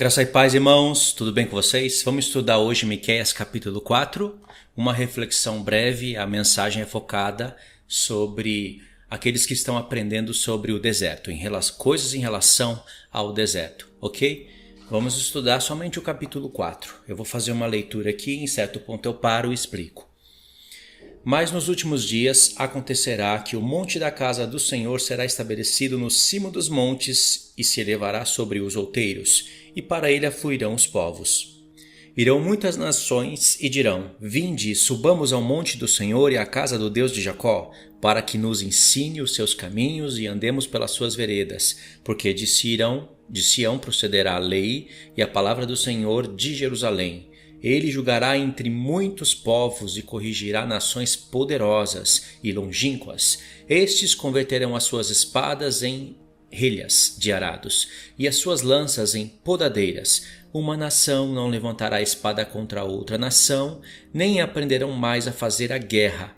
Graça e paz, irmãos, tudo bem com vocês? Vamos estudar hoje Miqueias capítulo 4, uma reflexão breve. A mensagem é focada sobre aqueles que estão aprendendo sobre o deserto, coisas em relação ao deserto, ok? Vamos estudar somente o capítulo 4. Eu vou fazer uma leitura aqui, em certo ponto eu paro e explico. Mas nos últimos dias acontecerá que o monte da casa do Senhor será estabelecido no cimo dos montes e se elevará sobre os outeiros, e para ele afluirão os povos. Irão muitas nações e dirão: Vinde, subamos ao monte do Senhor e à casa do Deus de Jacó, para que nos ensine os seus caminhos e andemos pelas suas veredas, porque de Sião procederá a lei e a palavra do Senhor de Jerusalém. Ele julgará entre muitos povos e corrigirá nações poderosas e longínquas. Estes converterão as suas espadas em relhas de arados e as suas lanças em podadeiras. Uma nação não levantará espada contra outra nação, nem aprenderão mais a fazer a guerra.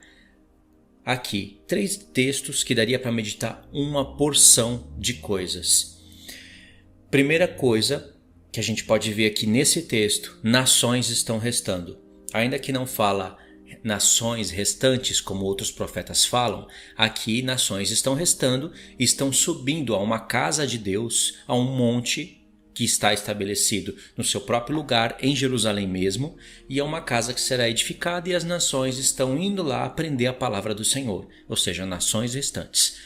Aqui, 3 textos que daria para meditar uma porção de coisas. Primeira coisa que a gente pode ver aqui nesse texto: nações estão restando. Ainda que não fala nações restantes como outros profetas falam, aqui nações estão restando, estão subindo a uma casa de Deus, a um monte que está estabelecido no seu próprio lugar, em Jerusalém mesmo, e é uma casa que será edificada, e as nações estão indo lá aprender a palavra do Senhor, ou seja, nações restantes.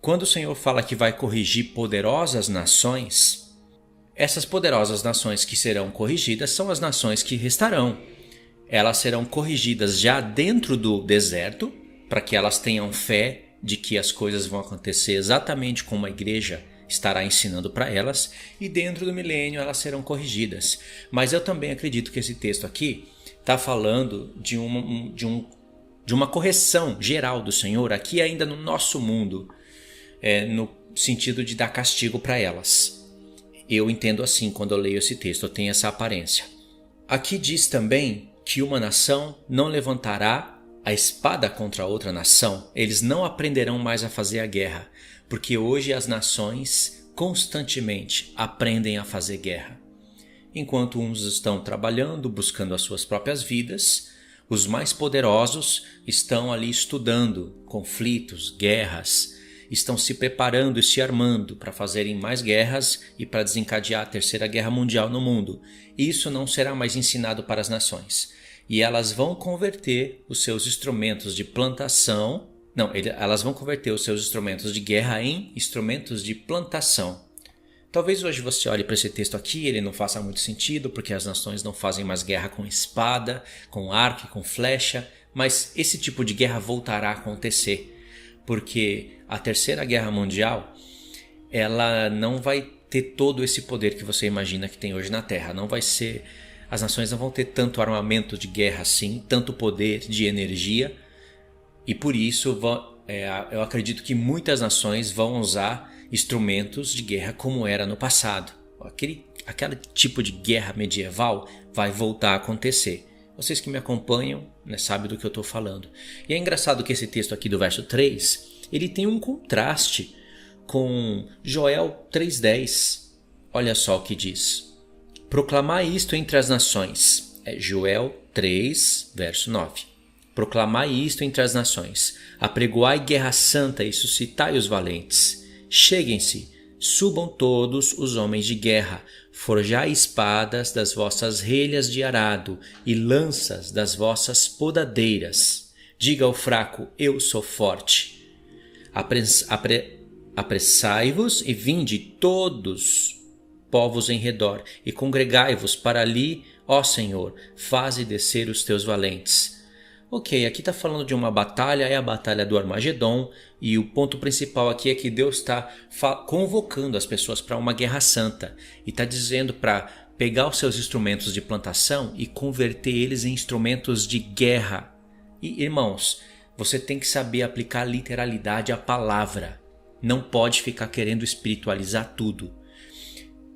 Quando o Senhor fala que vai corrigir poderosas nações, essas poderosas nações que serão corrigidas são as nações que restarão. Elas serão corrigidas já dentro do deserto, para que elas tenham fé de que as coisas vão acontecer exatamente como a igreja estará ensinando para elas, e dentro do milênio elas serão corrigidas. Mas eu também acredito que esse texto aqui está falando de uma correção geral do Senhor, aqui ainda no nosso mundo, no sentido de dar castigo para elas. Eu entendo assim quando eu leio esse texto, eu tenho essa aparência. Aqui diz também que uma nação não levantará a espada contra outra nação. Eles não aprenderão mais a fazer a guerra, porque hoje as nações constantemente aprendem a fazer guerra. Enquanto uns estão trabalhando, buscando as suas próprias vidas, os mais poderosos estão ali estudando conflitos, guerras, estão se preparando e se armando para fazerem mais guerras e para desencadear a Terceira Guerra Mundial no mundo. Isso não será mais ensinado para as nações. E elas vão converter os seus instrumentos de plantação... elas vão converter os seus instrumentos de guerra em instrumentos de plantação. Talvez hoje você olhe para esse texto aqui e ele não faça muito sentido, porque as nações não fazem mais guerra com espada, com arco e com flecha, mas esse tipo de guerra voltará a acontecer. Porque a Terceira Guerra Mundial, ela não vai ter todo esse poder que você imagina que tem hoje na Terra. As nações não vão ter tanto armamento de guerra assim, tanto poder de energia. E por isso eu acredito que muitas nações vão usar instrumentos de guerra como era no passado. Aquele tipo de guerra medieval vai voltar a acontecer. Vocês que me acompanham, sabem do que eu estou falando. E é engraçado que esse texto aqui do verso 3, ele tem um contraste com Joel 3,10. Olha só o que diz. Proclamai isto entre as nações. É Joel 3, verso 9. Proclamai isto entre as nações. Apregoai guerra santa e suscitai os valentes. Cheguem-se, subam todos os homens de guerra. Forjai espadas das vossas relhas de arado e lanças das vossas podadeiras. Diga ao fraco, eu sou forte. Apressai-vos e vinde todos povos em redor, e congregai-vos para ali, ó Senhor, faze descer os teus valentes. Ok, aqui está falando de uma batalha, é a batalha do Armagedon, e o ponto principal aqui é que Deus está convocando as pessoas para uma guerra santa, e está dizendo para pegar os seus instrumentos de plantação e converter eles em instrumentos de guerra. E irmãos, você tem que saber aplicar literalidade à palavra, não pode ficar querendo espiritualizar tudo.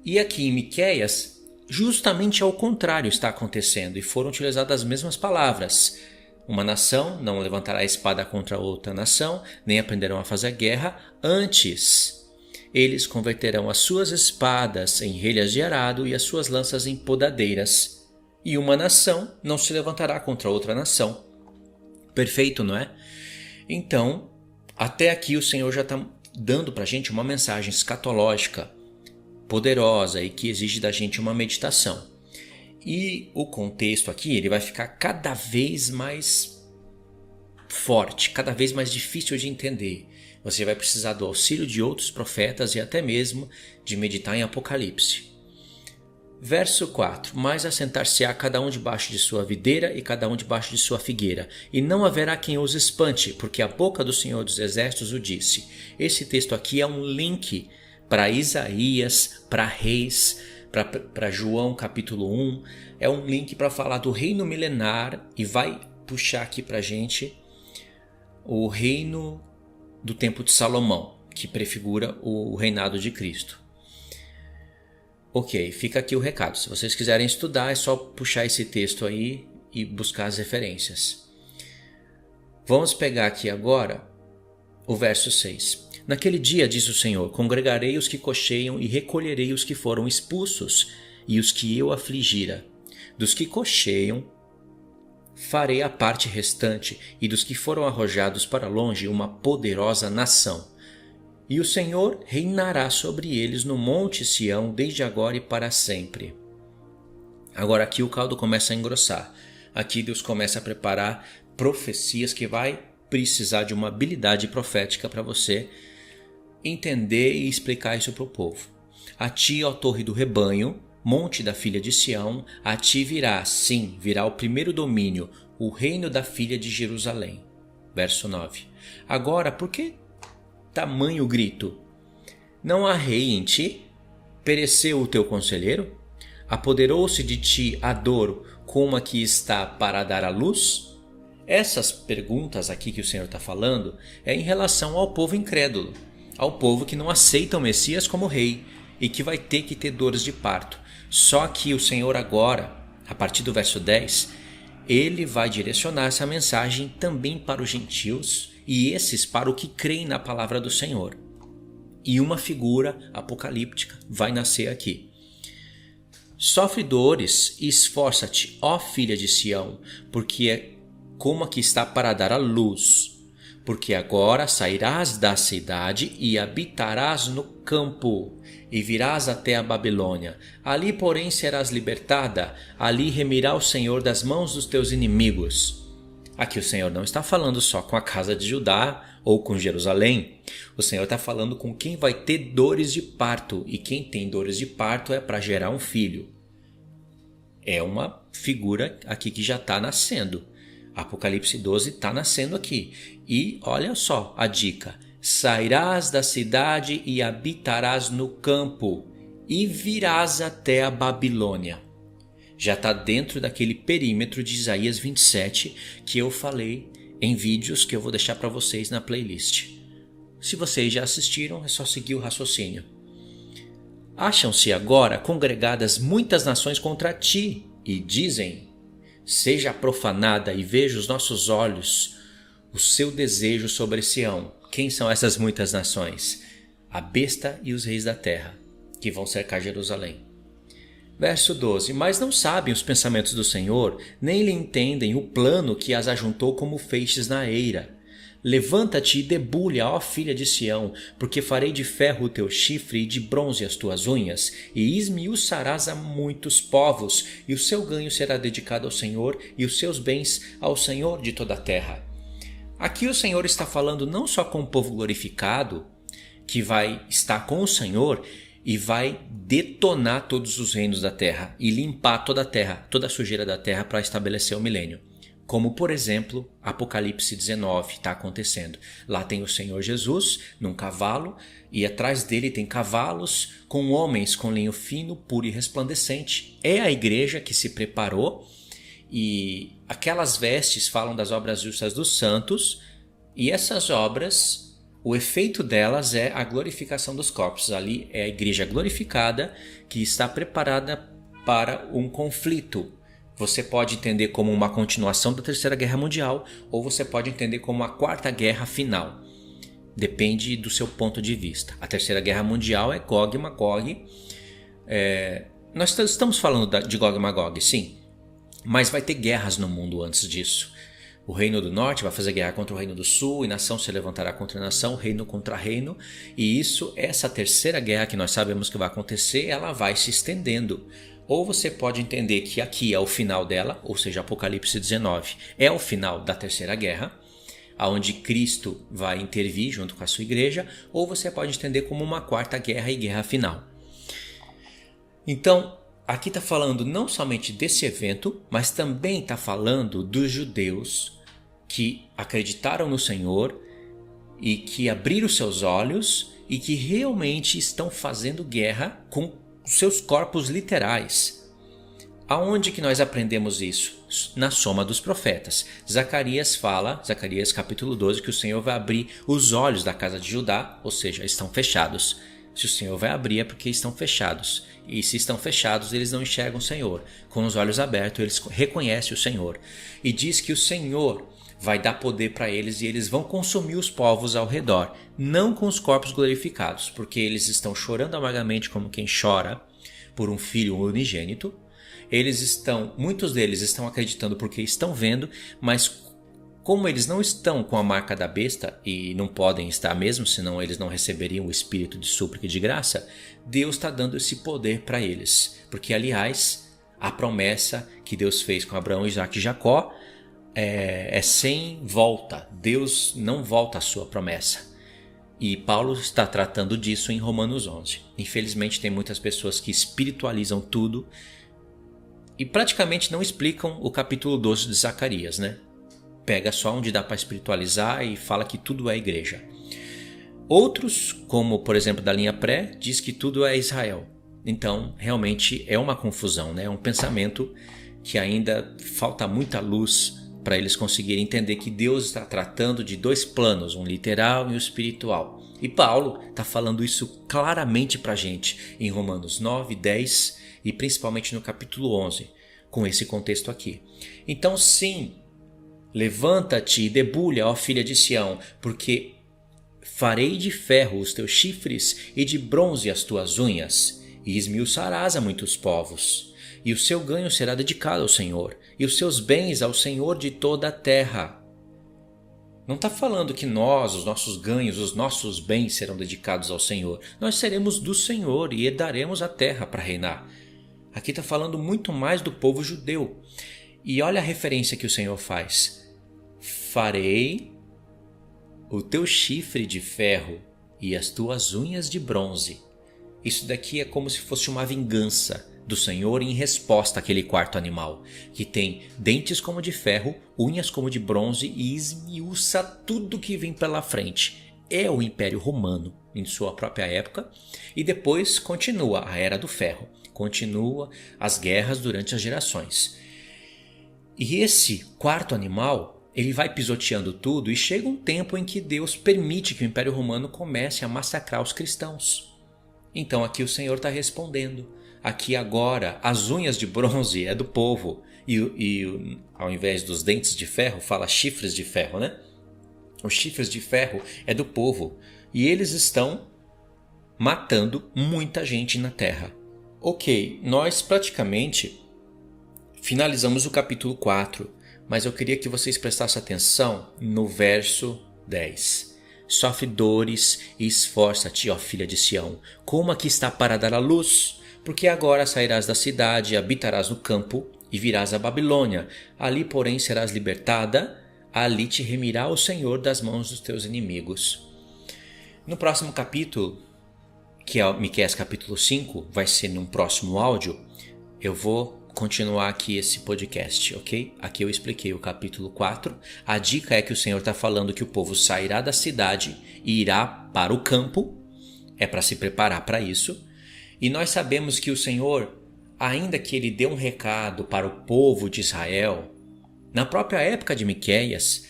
E aqui em Miqueias, justamente ao contrário está acontecendo, e foram utilizadas as mesmas palavras. Uma nação não levantará a espada contra outra nação, nem aprenderão a fazer guerra. Antes, Eles converterão as suas espadas em relhas de arado e as suas lanças em podadeiras. E uma nação não se levantará contra outra nação. Perfeito, não é? Então, até aqui o Senhor já está dando para a gente uma mensagem escatológica poderosa e que exige da gente uma meditação. E o contexto aqui ele vai ficar cada vez mais forte, cada vez mais difícil de entender. Você vai precisar do auxílio de outros profetas e até mesmo de meditar em Apocalipse. Verso 4. Mas assentar-se-á cada um debaixo de sua videira e cada um debaixo de sua figueira, e não haverá quem os espante, porque a boca do Senhor dos Exércitos o disse. Esse texto aqui é um link para Isaías, para Reis, para João capítulo 1. É um link para falar do reino milenar e vai puxar aqui para a gente o reino do tempo de Salomão, que prefigura o reinado de Cristo. Ok, fica aqui o recado. Se vocês quiserem estudar, é só puxar esse texto aí e buscar as referências. Vamos pegar aqui agora o verso 6. Naquele dia, diz o Senhor, congregarei os que cocheiam e recolherei os que foram expulsos e os que eu afligira. Dos que cocheiam, farei a parte restante, e dos que foram arrojados para longe, uma poderosa nação. E o Senhor reinará sobre eles no monte Sião, desde agora e para sempre. Agora aqui o caldo começa a engrossar. Aqui Deus começa a preparar profecias que vai precisar de uma habilidade profética para você entender e explicar isso para o povo. A ti, ó torre do rebanho, monte da filha de Sião, a ti virá, sim, virá o primeiro domínio, o reino da filha de Jerusalém. Verso 9. Agora, por que tamanho grito? Não há rei em ti? Pereceu o teu conselheiro? Apoderou-se de ti a dor como a que está para dar à luz? Essas perguntas aqui que o Senhor está falando é em relação ao povo incrédulo, ao povo que não aceita o Messias como rei e que vai ter que ter dores de parto. Só que o Senhor agora, a partir do verso 10, ele vai direcionar essa mensagem também para os gentios e esses para o que creem na palavra do Senhor. E uma figura apocalíptica vai nascer aqui. Sofre dores e esforça-te, ó filha de Sião, porque é como a que está para dar à luz. Porque agora sairás da cidade e habitarás no campo, e virás até a Babilônia. Ali, porém, serás libertada, ali remirá o Senhor das mãos dos teus inimigos. Aqui o Senhor não está falando só com a casa de Judá ou com Jerusalém. O Senhor está falando com quem vai ter dores de parto, e quem tem dores de parto é para gerar um filho. É uma figura aqui que já está nascendo. Apocalipse 12 está nascendo aqui. E olha só a dica. Sairás da cidade e habitarás no campo, e virás até a Babilônia. Já está dentro daquele perímetro de Isaías 27 que eu falei em vídeos que eu vou deixar para vocês na playlist. Se vocês já assistiram, é só seguir o raciocínio. Acham-se agora congregadas muitas nações contra ti e dizem: seja profanada e veja os nossos olhos o seu desejo sobre Sião. Quem são essas muitas nações? A besta e os reis da terra, que vão cercar Jerusalém. Verso 12. Mas não sabem os pensamentos do Senhor, nem lhe entendem o plano que as ajuntou como feixes na eira. Levanta-te e debulha, ó filha de Sião, porque farei de ferro o teu chifre e de bronze as tuas unhas, e esmiuçarás a muitos povos, e o seu ganho será dedicado ao Senhor, e os seus bens ao Senhor de toda a terra. Aqui o Senhor está falando não só com o povo glorificado, que vai estar com o Senhor e vai detonar todos os reinos da terra e limpar toda a terra, toda a sujeira da terra para estabelecer o milênio. Como, por exemplo, Apocalipse 19 está acontecendo. Lá tem o Senhor Jesus num cavalo e atrás dele tem cavalos com homens com linho fino, puro e resplandecente. É a igreja que se preparou e aquelas vestes falam das obras justas dos santos e essas obras, o efeito delas é a glorificação dos corpos. Ali é a igreja glorificada que está preparada para um conflito. Você pode entender como uma continuação da Terceira Guerra Mundial ou você pode entender como a Quarta Guerra final. Depende do seu ponto de vista. A Terceira Guerra Mundial é Gog e Magog. Nós estamos falando de Gog e Magog, sim. Mas vai ter guerras no mundo antes disso. O Reino do Norte vai fazer guerra contra o Reino do Sul, e nação se levantará contra nação, reino contra reino. E essa terceira guerra que nós sabemos que vai acontecer, ela vai se estendendo. Ou você pode entender que aqui é o final dela, ou seja, Apocalipse 19 é o final da terceira guerra, onde Cristo vai intervir junto com a sua igreja, ou você pode entender como uma quarta guerra e guerra final. Então, aqui está falando não somente desse evento, mas também está falando dos judeus que acreditaram no Senhor e que abriram seus olhos e que realmente estão fazendo guerra com seus corpos literais. Aonde que nós aprendemos isso? Na soma dos profetas. Zacarias fala, Zacarias capítulo 12, que o Senhor vai abrir os olhos da casa de Judá, ou seja, estão fechados. Se o Senhor vai abrir é porque estão fechados. E se estão fechados, eles não enxergam o Senhor. Com os olhos abertos, eles reconhecem o Senhor. E diz que o Senhor vai dar poder para eles e eles vão consumir os povos ao redor. Não com os corpos glorificados, porque eles estão chorando amargamente como quem chora por um filho unigênito. Muitos deles estão acreditando porque estão vendo, mas como eles não estão com a marca da besta, e não podem estar mesmo, senão eles não receberiam o espírito de súplica e de graça, Deus está dando esse poder para eles. Porque, aliás, a promessa que Deus fez com Abraão, Isaque e Jacó é sem volta. Deus não volta à sua promessa. E Paulo está tratando disso em Romanos 11. Infelizmente, tem muitas pessoas que espiritualizam tudo e praticamente não explicam o capítulo 12 de Zacarias, né? Pega só onde dá para espiritualizar e fala que tudo é igreja. Outros, como por exemplo da linha pré, diz que tudo é Israel. Então, realmente é uma confusão, né? É um pensamento que ainda falta muita luz para eles conseguirem entender que Deus está tratando de dois planos, um literal e um espiritual. E Paulo está falando isso claramente para a gente em Romanos 9, 10 e principalmente no capítulo 11, com esse contexto aqui. Então sim, levanta-te e debulha, ó filha de Sião, porque farei de ferro os teus chifres e de bronze as tuas unhas, e esmiuçarás a muitos povos. E o seu ganho será dedicado ao Senhor, e os seus bens ao Senhor de toda a terra. Não está falando que nós, os nossos ganhos, os nossos bens serão dedicados ao Senhor. Nós seremos do Senhor e herdaremos a terra para reinar. Aqui está falando muito mais do povo judeu. E olha a referência que o Senhor faz. Farei o teu chifre de ferro e as tuas unhas de bronze. Isso daqui é como se fosse uma vingança do Senhor em resposta àquele quarto animal, que tem dentes como de ferro, unhas como de bronze e esmiuça tudo que vem pela frente. É o Império Romano em sua própria época, e depois continua a Era do Ferro, continua as guerras durante as gerações. E esse quarto animal, ele vai pisoteando tudo e chega um tempo em que Deus permite que o Império Romano comece a massacrar os cristãos. Então aqui o Senhor está respondendo. Aqui agora as unhas de bronze é do povo e ao invés dos dentes de ferro fala chifres de ferro, né? Os chifres de ferro é do povo e eles estão matando muita gente na terra. Ok, nós praticamente finalizamos o capítulo 4, mas eu queria que vocês prestassem atenção no verso 10. Sofre dores e esforça-te, ó filha de Sião, como aqui está para dar à luz, porque agora sairás da cidade, habitarás no campo e virás à Babilônia. Ali, porém, serás libertada, ali te remirá o Senhor das mãos dos teus inimigos. No próximo capítulo, que é Miqueias capítulo 5, vai ser num próximo áudio, eu vou continuar aqui esse podcast, ok? Aqui eu expliquei o capítulo 4. A dica é que o Senhor está falando que o povo sairá da cidade e irá para o campo. É para se preparar para isso. E nós sabemos que o Senhor, ainda que ele dê um recado para o povo de Israel, na própria época de Miqueias,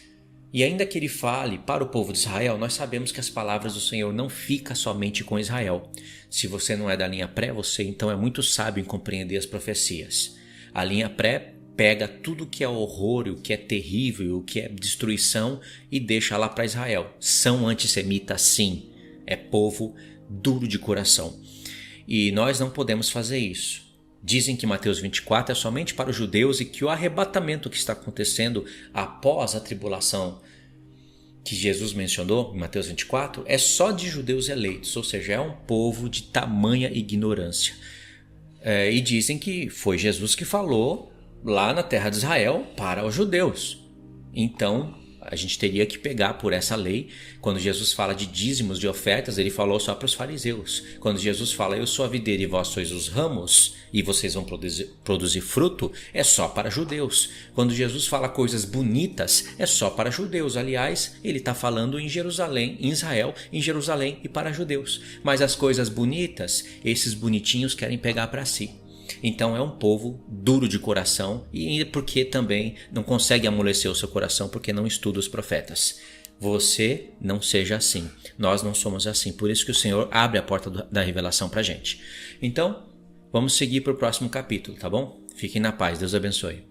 e ainda que ele fale para o povo de Israel, nós sabemos que as palavras do Senhor não ficam somente com Israel. Se você não é da linha pré, você então é muito sábio em compreender as profecias. A linha pré pega tudo que é horror, o que é terrível, o que é destruição e deixa lá para Israel. São antissemitas, sim. É povo duro de coração. E nós não podemos fazer isso. Dizem que Mateus 24 é somente para os judeus e que o arrebatamento que está acontecendo após a tribulação que Jesus mencionou em Mateus 24 é só de judeus eleitos, ou seja, é um povo de tamanha ignorância. E dizem que foi Jesus que falou lá na terra de Israel para os judeus. Então a gente teria que pegar por essa lei. Quando Jesus fala de dízimos, de ofertas, ele falou só para os fariseus. Quando Jesus fala, eu sou a videira e vós sois os ramos, e vocês vão produzir fruto, é só para judeus. Quando Jesus fala coisas bonitas, é só para judeus. Aliás, ele está falando em Jerusalém, em Israel, em Jerusalém e para judeus. Mas as coisas bonitas, esses bonitinhos querem pegar para si. Então é um povo duro de coração e porque também não consegue amolecer o seu coração porque não estuda os profetas. Você não seja assim. Nós não somos assim. Por isso que o Senhor abre a porta da revelação para a gente. Então, vamos seguir para o próximo capítulo, tá bom? Fiquem na paz. Deus abençoe.